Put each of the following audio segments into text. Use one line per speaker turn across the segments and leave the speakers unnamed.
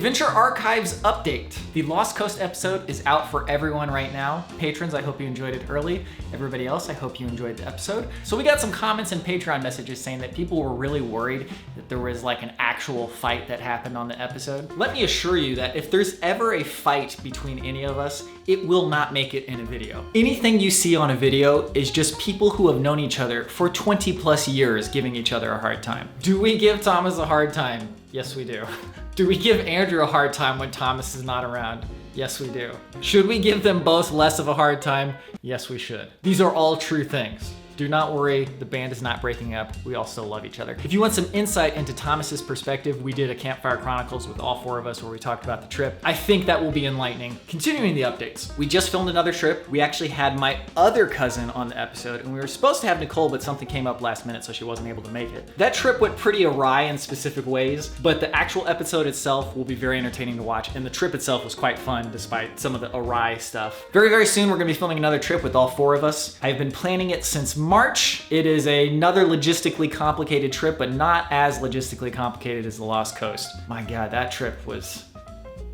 Adventure Archives update. The Lost Coast episode is out for everyone right now. Patrons, I hope you enjoyed it early. Everybody else, I hope you enjoyed the episode. So we got some comments and Patreon messages saying that people were really worried that there was like an actual fight that happened on the episode. Let me assure you that if there's ever a fight between any of us, it will not make it in a video. Anything you see on a video is just people who have known each other for 20 plus years giving each other a hard time. Do we give Thomas a hard time? Yes, we do. Do we give Andrew a hard time when Thomas is not around? Yes, we do. Should we give them both less of a hard time? Yes, we should. These are all true things. Do not worry, the band is not breaking up. We all still love each other. If you want some insight into Thomas's perspective, we did a Campfire Chronicles with all four of us where we talked about the trip. I think that will be enlightening. Continuing the updates. We just filmed another trip. We actually had my other cousin on the episode, and we were supposed to have Nicole, but something came up last minute, so she wasn't able to make it. That trip went pretty awry in specific ways, but the actual episode itself will be very entertaining to watch, and the trip itself was quite fun despite some of the awry stuff. Very, very soon, we're gonna be filming another trip with all four of us. I've been planning it since March. It is another logistically complicated trip, but not as logistically complicated as the Lost Coast. My God, that trip was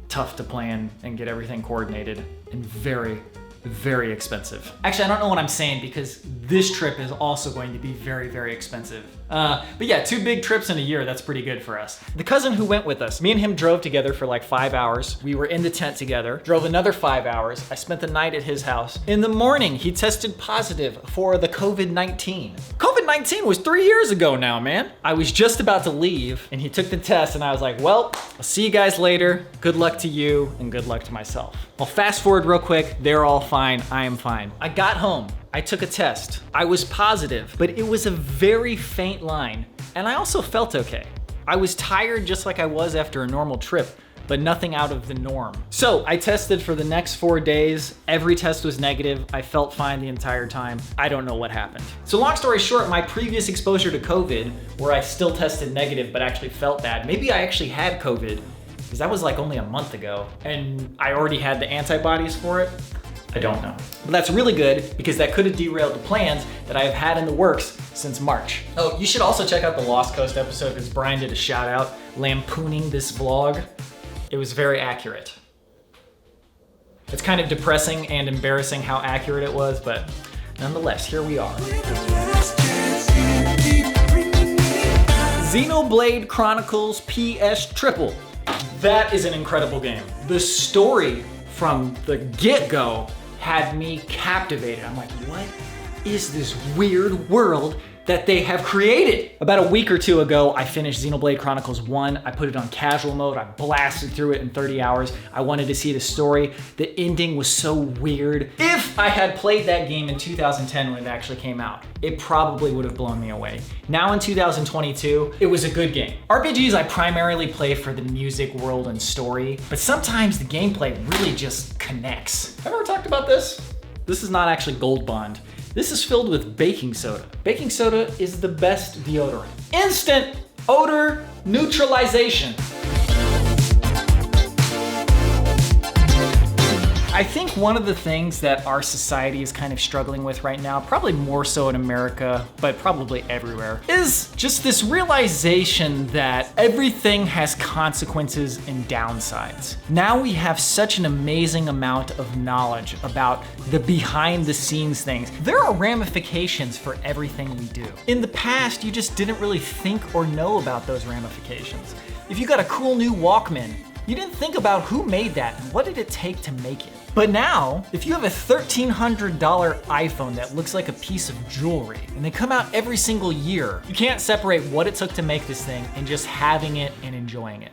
tough to plan and get everything coordinated and very, very expensive. Actually, I don't know what I'm saying because this trip is also going to be very, very expensive. But yeah, 2 big trips in a year, that's pretty good for us. The cousin who went with us, me and him drove together for like 5 hours. We were in the tent together, drove another 5 hours. I spent the night at his house. In the morning, he tested positive for the COVID-19. COVID-19 was 3 years ago now, man. I was just about to leave and he took the test and I was like, well, I'll see you guys later. Good luck to you and good luck to myself. Well, fast forward real quick. They're all fine. I am fine. I got home. I took a test. I was positive, but it was a very faint line, and I also felt okay. I was tired just like I was after a normal trip, but nothing out of the norm. So I tested for the next 4 days. Every test was negative. I felt fine the entire time. I don't know what happened. So long story short, my previous exposure to COVID, where I still tested negative but actually felt bad, maybe I actually had COVID, because that was like only a month ago, and I already had the antibodies for it. I don't know. But that's really good because that could have derailed the plans that I have had in the works since March. Oh, you should also check out the Lost Coast episode because Brian did a shout out lampooning this vlog. It was very accurate. It's kind of depressing and embarrassing how accurate it was, but nonetheless, here we are. Xenoblade Chronicles PS Triple. That is an incredible game. The story from the get-go had me captivated. I'm like, what is this weird world that they have created? About a week or two ago, I finished Xenoblade Chronicles 1. I put it on casual mode. I blasted through it in 30 hours. I wanted to see the story. The ending was so weird. If I had played that game in 2010 when it actually came out, it probably would have blown me away. Now in 2022, it was a good game. RPGs I primarily play for the music, world, and story, but sometimes the gameplay really just connects. Have I ever talked about this? This is not actually Gold Bond. This is filled with baking soda. Baking soda is the best deodorant. Instant odor neutralization. I think one of the things that our society is kind of struggling with right now, probably more so in America, but probably everywhere, is just this realization that everything has consequences and downsides. Now we have such an amazing amount of knowledge about the behind the scenes things. There are ramifications for everything we do. In the past, you just didn't really think or know about those ramifications. If you got a cool new Walkman, you didn't think about who made that and what did it take to make it. But now, if you have a $1,300 iPhone that looks like a piece of jewelry, and they come out every single year, you can't separate what it took to make this thing and just having it and enjoying it.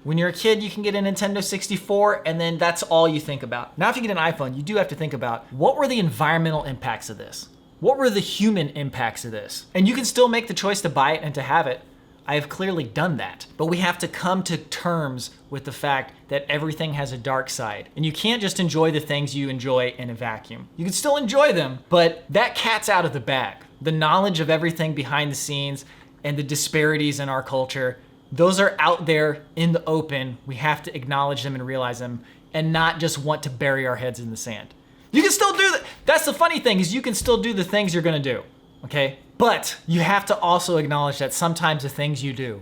When you're a kid, you can get a Nintendo 64, and then that's all you think about. Now, if you get an iPhone, you do have to think about, what were the environmental impacts of this? What were the human impacts of this? And you can still make the choice to buy it and to have it. I have clearly done that, but we have to come to terms with the fact that everything has a dark side, and you can't just enjoy the things you enjoy in a vacuum. You can still enjoy them, but that cat's out of the bag. The knowledge of everything behind the scenes and the disparities in our culture, those are out there in the open. We have to acknowledge them and realize them and not just want to bury our heads in the sand. You can still do that. That's the funny thing, is you can still do the things you're gonna do, okay? But you have to also acknowledge that sometimes the things you do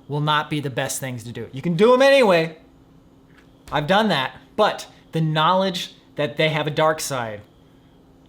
will not be the best things to do. You can do them anyway, I've done that. But the knowledge that they have a dark side,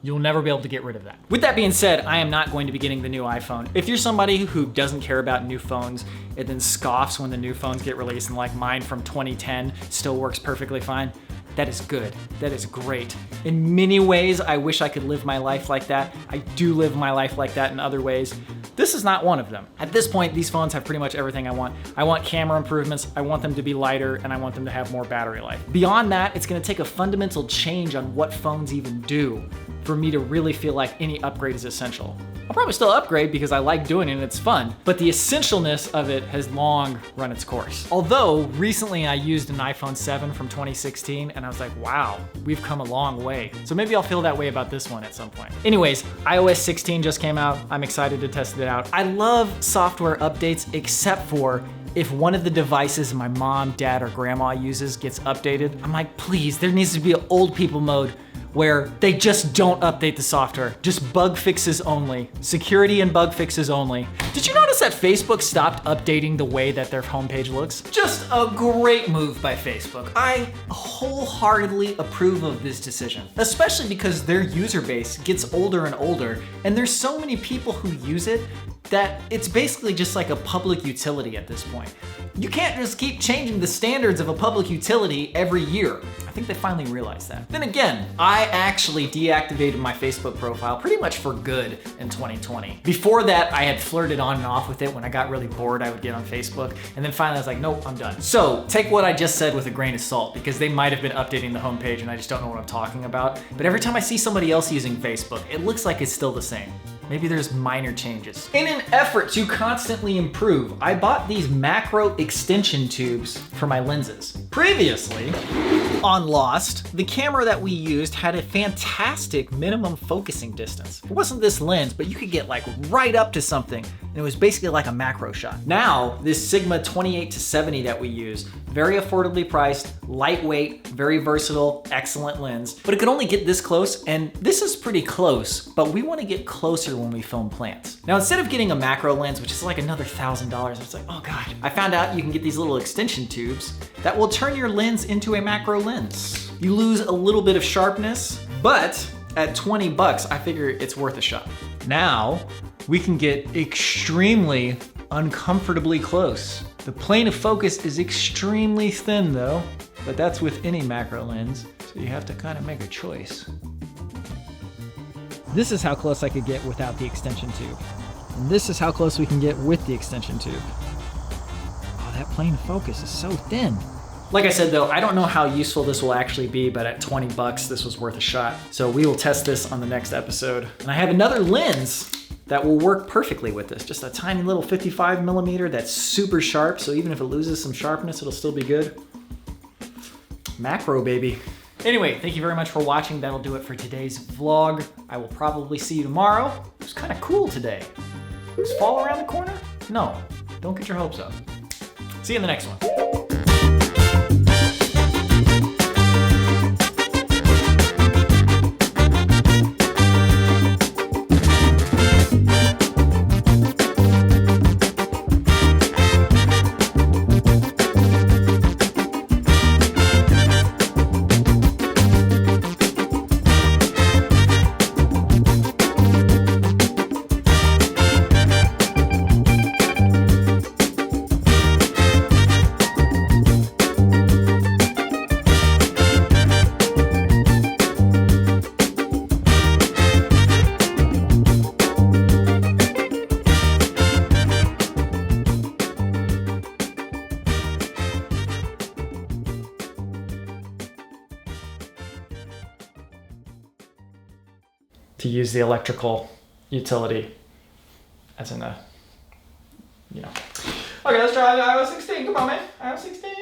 you'll never be able to get rid of that. With that being said, I am not going to be getting the new iPhone. If you're somebody who doesn't care about new phones and then scoffs when the new phones get released, and like mine from 2010 still works perfectly fine, that is good. That is great. In many ways, I wish I could live my life like that. I do live my life like that in other ways. This is not one of them. At this point, these phones have pretty much everything I want. I want camera improvements, I want them to be lighter, and I want them to have more battery life. Beyond that, it's gonna take a fundamental change on what phones even do for me to really feel like any upgrade is essential. I'll probably still upgrade because I like doing it and it's fun, but the essentialness of it has long run its course. Although recently I used an iPhone 7 from 2016 and I was like, wow, we've come a long way. So maybe I'll feel that way about this one at some point. Anyways, iOS 16 just came out. I'm excited to test it out. I love software updates except for if one of the devices my mom, dad, or grandma uses gets updated. I'm like, please, there needs to be an old people mode where they just don't update the software. Just bug fixes only. Security and bug fixes only. Did you notice that Facebook stopped updating the way that their homepage looks? Just a great move by Facebook. I wholeheartedly approve of this decision, especially because their user base gets older and older, and there's so many people who use it that it's basically just like a public utility at this point. You can't just keep changing the standards of a public utility every year. I think they finally realized that. Then again, I actually deactivated my Facebook profile pretty much for good in 2020. Before that, I had flirted on and off with it. When I got really bored, I would get on Facebook. And then finally I was like, nope, I'm done. So take what I just said with a grain of salt, because they might have been updating the homepage and I just don't know what I'm talking about. But every time I see somebody else using Facebook, it looks like it's still the same. Maybe there's minor changes. In an effort to constantly improve, I bought these macro extension tubes for my lenses. Previously, on Lost, the camera that we used had a fantastic minimum focusing distance. It wasn't this lens, but you could get like right up to something, and it was basically like a macro shot. Now, this Sigma 28-70 that we use, very affordably priced, lightweight, very versatile, excellent lens, but it could only get this close, and this is pretty close, but we want to get closer when we film plants. Now, instead of getting a macro lens, which is like another $1,000, I was like, oh God. I found out you can get these little extension tubes that will turn your lens into a macro lens. You lose a little bit of sharpness, but at 20 bucks, I figure it's worth a shot. Now, we can get extremely uncomfortably close. The plane of focus is extremely thin though, but that's with any macro lens, so you have to kind of make a choice. This is how close I could get without the extension tube. And this is how close we can get with the extension tube. Oh, that plane of focus is so thin. Like I said though, I don't know how useful this will actually be, but at 20 bucks, this was worth a shot. So we will test this on the next episode. And I have another lens that will work perfectly with this. Just a tiny little 55mm that's super sharp, so even if it loses some sharpness, it'll still be good. Macro, baby. Anyway, thank you very much for watching. That'll do it for today's vlog. I will probably see you tomorrow. It was kind of cool today. Is fall around the corner? No, don't get your hopes up. See you in the next one. To use the electrical utility as in a, you know. Okay, let's try iOS 16. Come on, man. iOS 16.